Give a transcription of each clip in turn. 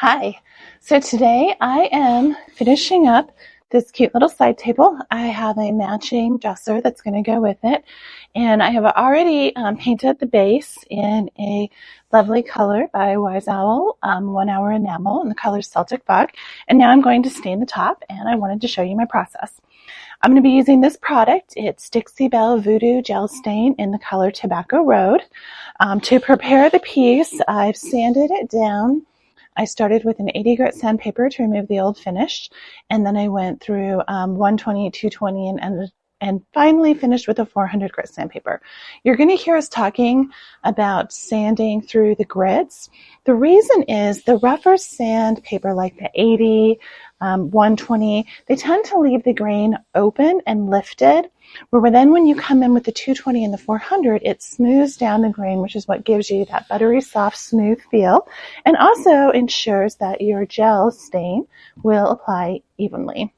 Hi. So today I am finishing up this cute little side table. I have a matching dresser that's going to go with it. And I have already painted the base in a lovely color by Wise Owl, 1 Hour Enamel in the color Celtic Fog. And now I'm going to stain the top, and I wanted to show you my process. I'm going to be using this product. It's Dixie Belle Voodoo Gel Stain in the color Tobacco Road. To prepare the piece, I've sanded it down. I started with an 80 grit sandpaper to remove the old finish, and then I went through 120, 220, and finally finished with a 400 grit sandpaper. You're going to hear us talking about sanding through the grits. The reason is the rougher sandpaper like the 80, 120, they tend to leave the grain open and lifted, where then when you come in with the 220 and the 400, it smooths down the grain, which is what gives you that buttery, soft, smooth feel, and also ensures that your gel stain will apply evenly.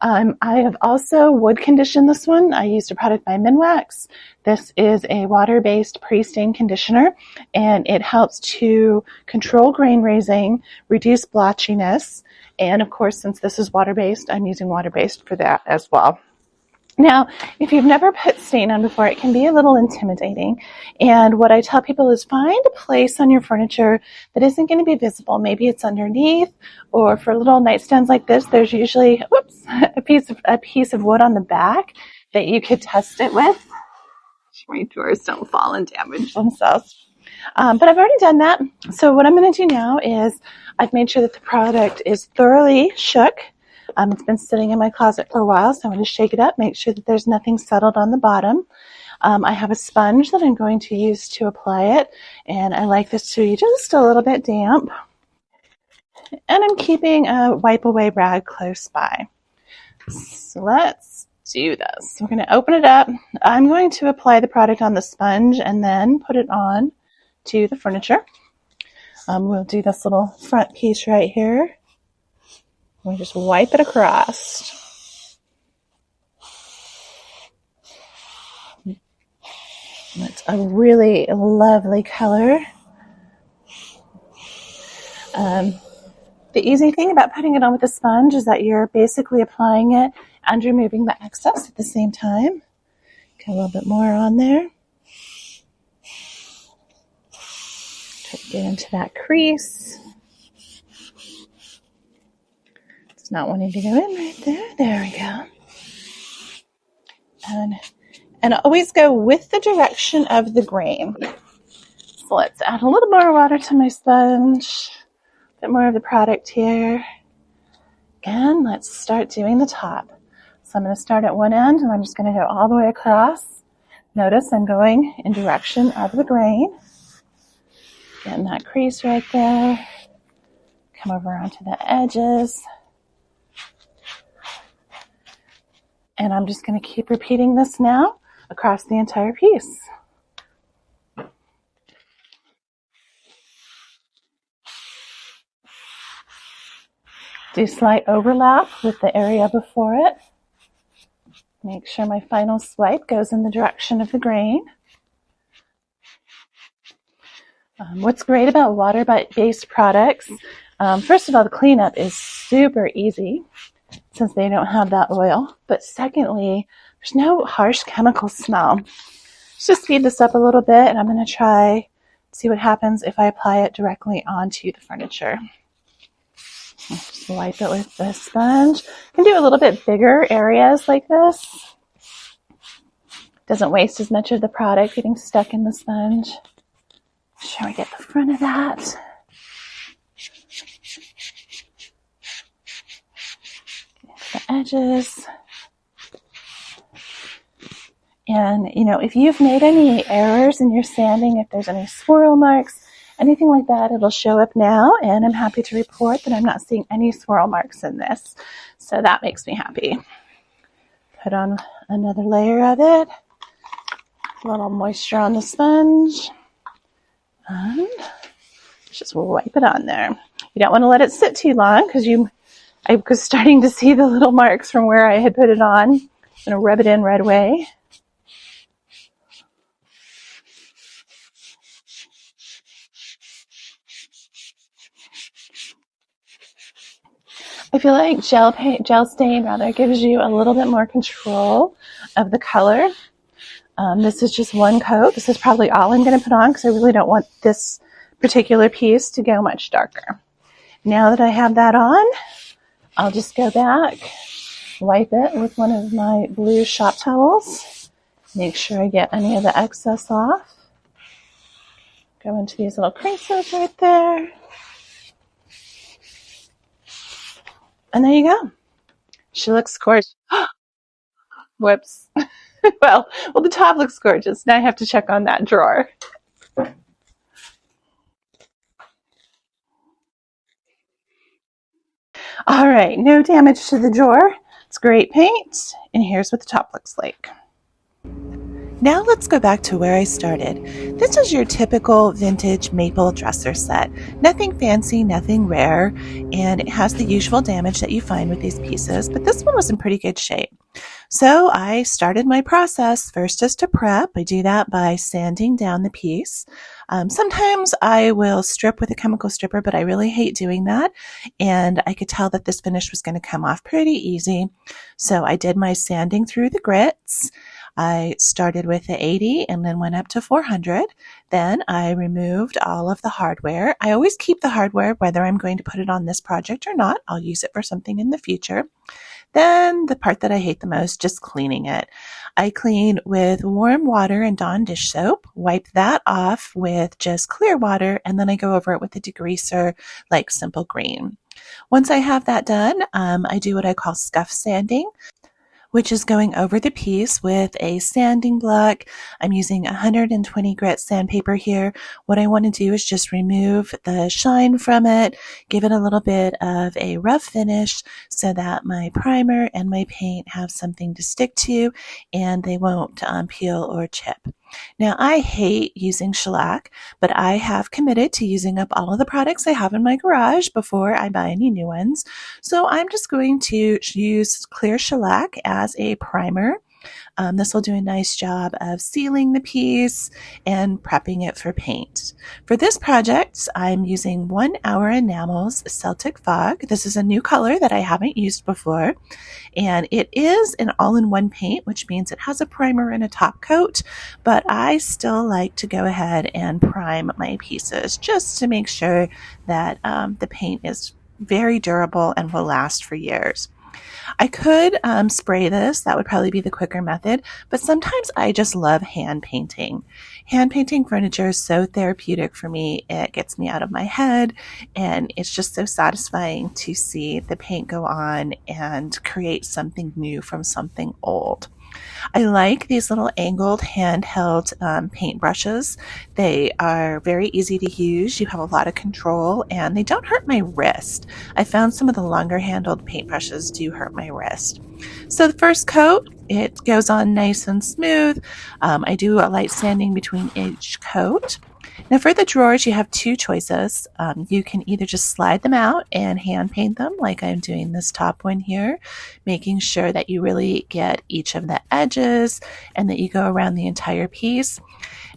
I have also wood conditioned this one. I used a product by Minwax. This is a water-based pre-stain conditioner, and it helps to control grain raising, reduce blotchiness, and of course, since this is water-based, I'm using water-based for that as well. Now, if you've never put stain on before, it can be a little intimidating. And what I tell people is find a place on your furniture that isn't going to be visible. Maybe it's underneath, or for little nightstands like this, there's usually a piece of wood on the back that you could test it with. My drawers don't fall and damage themselves. But I've already done that. So what I'm going to do now is I've made sure that the product is thoroughly shook. It's been sitting in my closet for a while, so I'm going to shake it up, make sure that there's nothing settled on the bottom. I have a sponge that I'm going to use to apply it, and I like this to be just a little bit damp. And I'm keeping a wipe away rag close by. So let's do this. We're going to open it up. I'm going to apply the product on the sponge and then put it on to the furniture. We'll do this little front piece right here. We just wipe it across. It's a really lovely color. The easy thing about putting it on with a sponge is that you're basically applying it and removing the excess at the same time. Get a little bit more on there. Try to get into that crease. It's not wanting to go in right there. There we go. And always go with the direction of the grain. So let's add a little more water to my sponge. A bit more of the product here. And let's start doing the top. So I'm going to start at one end, and I'm just going to go all the way across. Notice I'm going in direction of the grain. Getting that crease right there. Come over onto the edges. And I'm just going to keep repeating this now across the entire piece. Do slight overlap with the area before it. Make sure my final swipe goes in the direction of the grain. What's great about water-based products, first of all, the cleanup is super easy since they don't have that oil. But secondly, there's no harsh chemical smell. Let's just speed this up a little bit, and I'm going to try to see what happens if I apply it directly onto the furniture. Just wipe it with the sponge. You can do a little bit bigger areas like this. Doesn't waste as much of the product getting stuck in the sponge. Make sure we get the front of that. Get the edges. And, if you've made any errors in your sanding, if there's any swirl marks, anything like that, it'll show up now, and I'm happy to report that I'm not seeing any swirl marks in this. So that makes me happy. Put on another layer of it. A little moisture on the sponge. And just wipe it on there. You don't want to let it sit too long because I was starting to see the little marks from where I had put it on. I'm going to rub it in right away. I feel like gel stain rather gives you a little bit more control of the color. This is just one coat. This is probably all I'm going to put on because I really don't want this particular piece to go much darker. Now that I have that on, I'll just go back, wipe it with one of my blue shop towels, make sure I get any of the excess off. Go into these little creases right there. And there you go. She looks gorgeous. Whoops. well, the top looks gorgeous. Now I have to check on that drawer. All right, no damage to the drawer. It's great paint. And here's what the top looks like. Now let's go back to where I started. This is your typical vintage maple dresser set. Nothing fancy, nothing rare, and it has the usual damage that you find with these pieces, but this one was in pretty good shape. So I started my process first just to prep. I do that by sanding down the piece. Sometimes I will strip with a chemical stripper, but I really hate doing that. And I could tell that this finish was going to come off pretty easy. So I did my sanding through the grits. I started with the 80 and then went up to 400. Then I removed all of the hardware. I always keep the hardware whether I'm going to put it on this project or not. I'll use it for something in the future. Then the part that I hate the most, just cleaning it. I clean with warm water and Dawn dish soap, wipe that off with just clear water, and then I go over it with a degreaser like Simple Green. Once I have that done, I do what I call scuff sanding, which is going over the piece with a sanding block. I'm using 120 grit sandpaper here. What I want to do is just remove the shine from it, give it a little bit of a rough finish so that my primer and my paint have something to stick to and they won't peel or chip. Now, I hate using shellac, but I have committed to using up all of the products I have in my garage before I buy any new ones. So I'm just going to use clear shellac as a primer. This will do a nice job of sealing the piece and prepping it for paint. For this project, I'm using 1 Hour Enamel's Celtic Fog. This is a new color that I haven't used before, and it is an all-in-one paint, which means it has a primer and a top coat, but I still like to go ahead and prime my pieces just to make sure that the paint is very durable and will last for years. I could spray this. That would probably be the quicker method, but sometimes I just love hand painting. Hand painting furniture is so therapeutic for me. It gets me out of my head, and it's just so satisfying to see the paint go on and create something new from something old. I like these little angled handheld paint brushes. They are very easy to use. You have a lot of control and they don't hurt my wrist. I found some of the longer handled paint brushes do hurt my wrist. So the first coat, it goes on nice and smooth. I do a light sanding between each coat. Now for the drawers, you have two choices. You can either just slide them out and hand paint them like I'm doing this top one here, making sure that you really get each of the edges and that you go around the entire piece.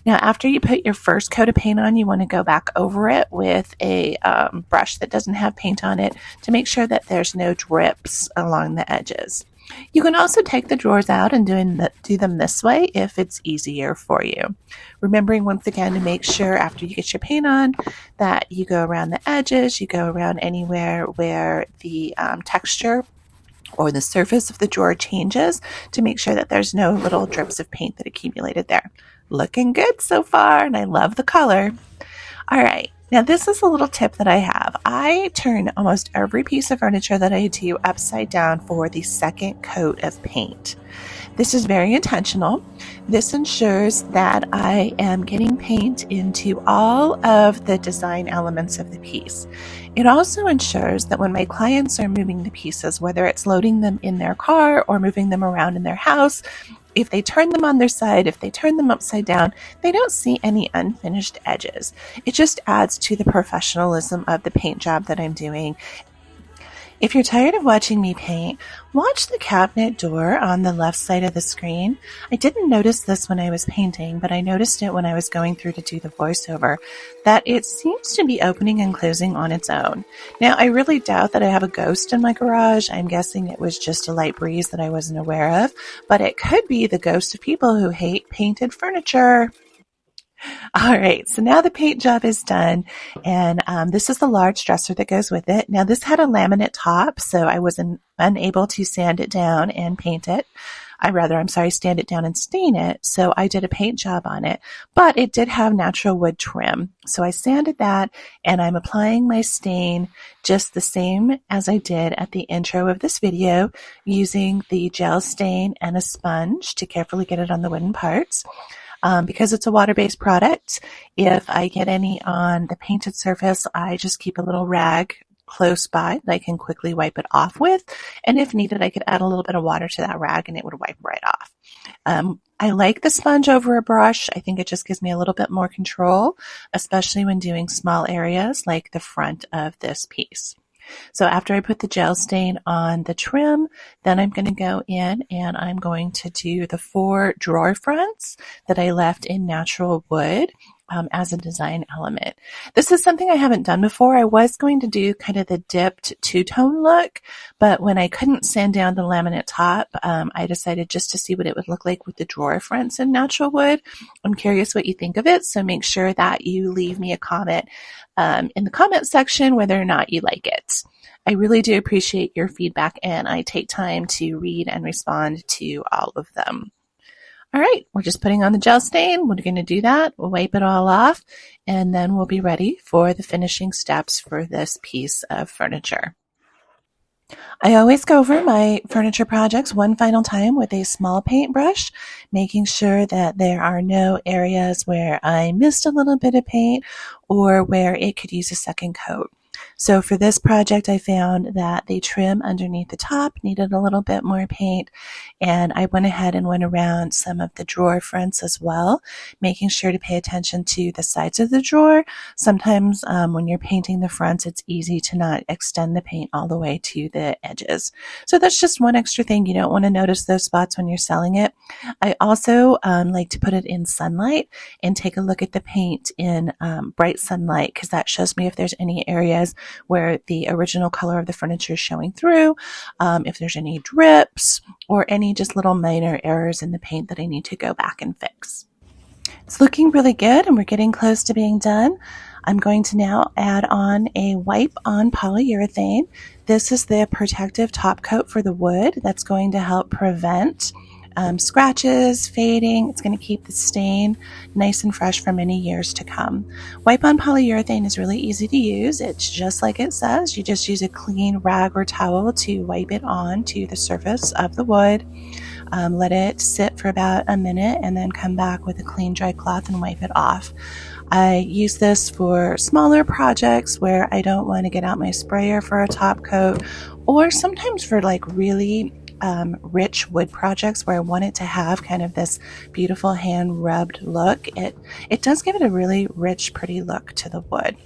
Now after you put your first coat of paint on, you want to go back over it with a brush that doesn't have paint on it to make sure that there's no drips along the edges. You can also take the drawers out and do them this way if it's easier for you. Remembering once again to make sure after you get your paint on that you go around the edges, you go around anywhere where the texture or the surface of the drawer changes to make sure that there's no little drips of paint that accumulated there. Looking good so far, and I love the color. All right. Now this is a little tip that I have. I turn almost every piece of furniture that I do upside down for the second coat of paint. This is very intentional. This ensures that I am getting paint into all of the design elements of the piece. It also ensures that when my clients are moving the pieces, whether it's loading them in their car or moving them around in their house, if they turn them on their side, if they turn them upside down, they don't see any unfinished edges. It just adds to the professionalism of the paint job that I'm doing. If you're tired of watching me paint, watch the cabinet door on the left side of the screen. I didn't notice this when I was painting, but I noticed it when I was going through to do the voiceover, that it seems to be opening and closing on its own. Now, I really doubt that I have a ghost in my garage. I'm guessing it was just a light breeze that I wasn't aware of, but it could be the ghost of people who hate painted furniture. All right, so now the paint job is done, and this is the large dresser that goes with it. Now, this had a laminate top, so I was unable to sand it down and paint it. Sand it down and stain it, so I did a paint job on it, but it did have natural wood trim. So I sanded that, and I'm applying my stain just the same as I did at the intro of this video, using the gel stain and a sponge to carefully get it on the wooden parts. Because it's a water-based product, if I get any on the painted surface, I just keep a little rag close by that I can quickly wipe it off with. And if needed, I could add a little bit of water to that rag and it would wipe right off. I like the sponge over a brush. I think it just gives me a little bit more control, especially when doing small areas like the front of this piece. So after I put the gel stain on the trim, then I'm going to go in and I'm going to do the 4 drawer fronts that I left in natural wood as a design element. This is something I haven't done before. I was going to do kind of the dipped two-tone look, but when I couldn't sand down the laminate top, I decided just to see what it would look like with the drawer fronts in natural wood. I'm curious what you think of it, so make sure that you leave me a comment in the comment section whether or not you like it. I really do appreciate your feedback, and I take time to read and respond to all of them. All right, we're just putting on the gel stain. We're going to do that. We'll wipe it all off, and then we'll be ready for the finishing steps for this piece of furniture. I always go over my furniture projects one final time with a small paintbrush, making sure that there are no areas where I missed a little bit of paint or where it could use a second coat. So for this project, I found that the trim underneath the top needed a little bit more paint, and I went ahead and went around some of the drawer fronts as well, making sure to pay attention to the sides of the drawer. Sometimes when you're painting the fronts, it's easy to not extend the paint all the way to the edges. So that's just one extra thing. You don't want to notice those spots when you're selling it. I also like to put it in sunlight and take a look at the paint in bright sunlight, because that shows me if there's any areas where the original color of the furniture is showing through, if there's any drips or any just little minor errors in the paint that I need to go back and fix. It's looking really good, and we're getting close to being done. I'm going to now add on a wipe-on polyurethane. This is the protective top coat for the wood that's going to help prevent scratches, fading. It's going to keep the stain nice and fresh for many years to come. Wipe-on polyurethane is really easy to use. It's just like it says. You just use a clean rag or towel to wipe it on to the surface of the wood. Let it sit for about a minute and then come back with a clean dry cloth and wipe it off. I use this for smaller projects where I don't want to get out my sprayer for a top coat, or sometimes for like really rich wood projects where I want it to have kind of this beautiful hand rubbed look. It does give it a really rich, pretty look to the wood.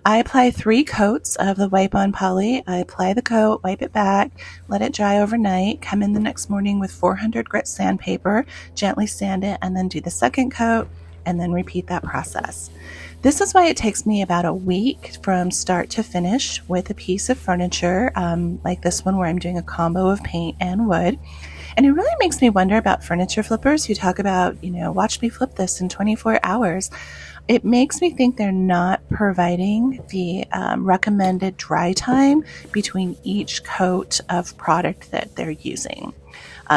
I apply 3 coats of the wipe-on poly. I apply the coat, wipe it back, let it dry overnight, come in the next morning with 400 grit sandpaper, gently sand it, and then do the second coat, and then repeat that process. This is why it takes me about a week from start to finish with a piece of furniture like this one, where I'm doing a combo of paint and wood. And it really makes me wonder about furniture flippers who talk about, watch me flip this in 24 hours. It makes me think they're not providing the recommended dry time between each coat of product that they're using.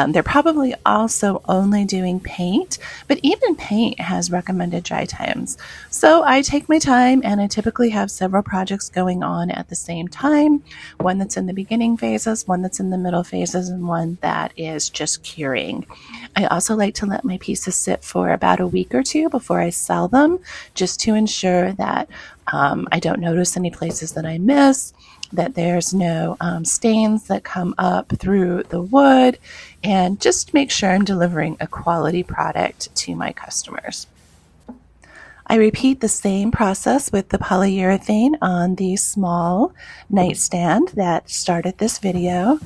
They're probably also only doing paint, but even paint has recommended dry times. So I take my time, and I typically have several projects going on at the same time. One that's in the beginning phases, one that's in the middle phases, and one that is just curing. I also like to let my pieces sit for about a week or 2 before I sell them, just to ensure that I don't notice any places that I miss, that there's no stains that come up through the wood, and just make sure I'm delivering a quality product to my customers. I repeat the same process with the polyurethane on the small nightstand that started this video.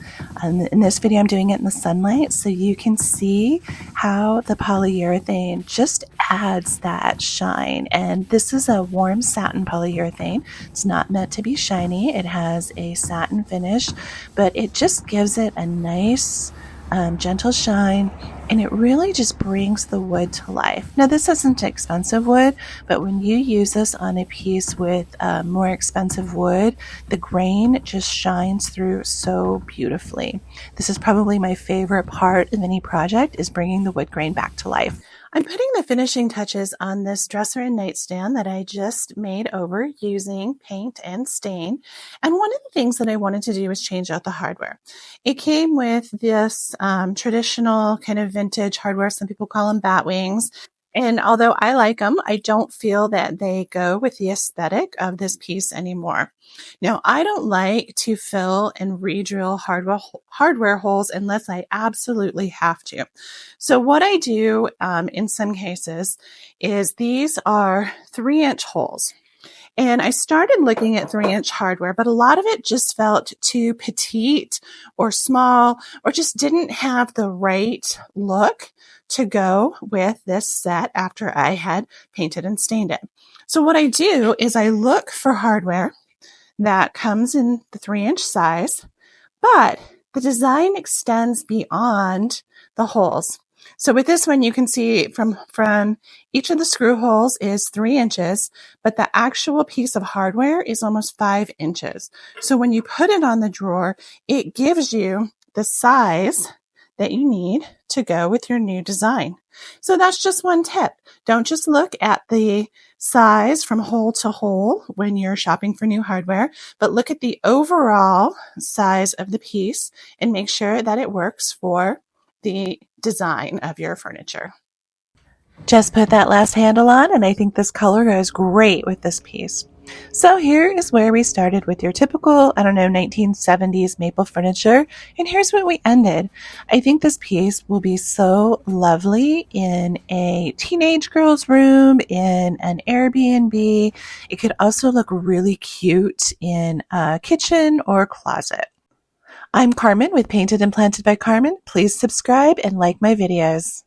In this video, I'm doing it in the sunlight so you can see how the polyurethane just adds that shine. And this is a warm satin polyurethane. It's not meant to be shiny. It has a satin finish, but it just gives it a nice gentle shine, and it really just brings the wood to life. Now, this isn't expensive wood, but when you use this on a piece with more expensive wood, the grain just shines through so beautifully. This is probably my favorite part of any project, is bringing the wood grain back to life. I'm putting the finishing touches on this dresser and nightstand that I just made over using paint and stain. And one of the things that I wanted to do was change out the hardware. It came with this traditional kind of vintage hardware. Some people call them bat wings. And although I like them, I don't feel that they go with the aesthetic of this piece anymore. Now, I don't like to fill and re-drill hardware holes unless I absolutely have to. So what I do in some cases is these are 3-inch holes. And I started looking at 3-inch hardware, but a lot of it just felt too petite or small, or just didn't have the right look to go with this set after I had painted and stained it. So what I do is I look for hardware that comes in the 3-inch size, but the design extends beyond the holes. So with this one, you can see from each of the screw holes is 3 inches, but the actual piece of hardware is almost 5 inches. So when you put it on the drawer, it gives you the size that you need to go with your new design. So that's just one tip. Don't just look at the size from hole to hole when you're shopping for new hardware, but look at the overall size of the piece and make sure that it works for the design of your furniture. Just put that last handle on, and I think this color goes great with this piece. So here is where we started with your typical, 1970s maple furniture, and here's what we ended. I think this piece will be so lovely in a teenage girl's room, in an Airbnb. It could also look really cute in a kitchen or closet. I'm Carmen with Painted and Planted by Carmen. Please subscribe and like my videos.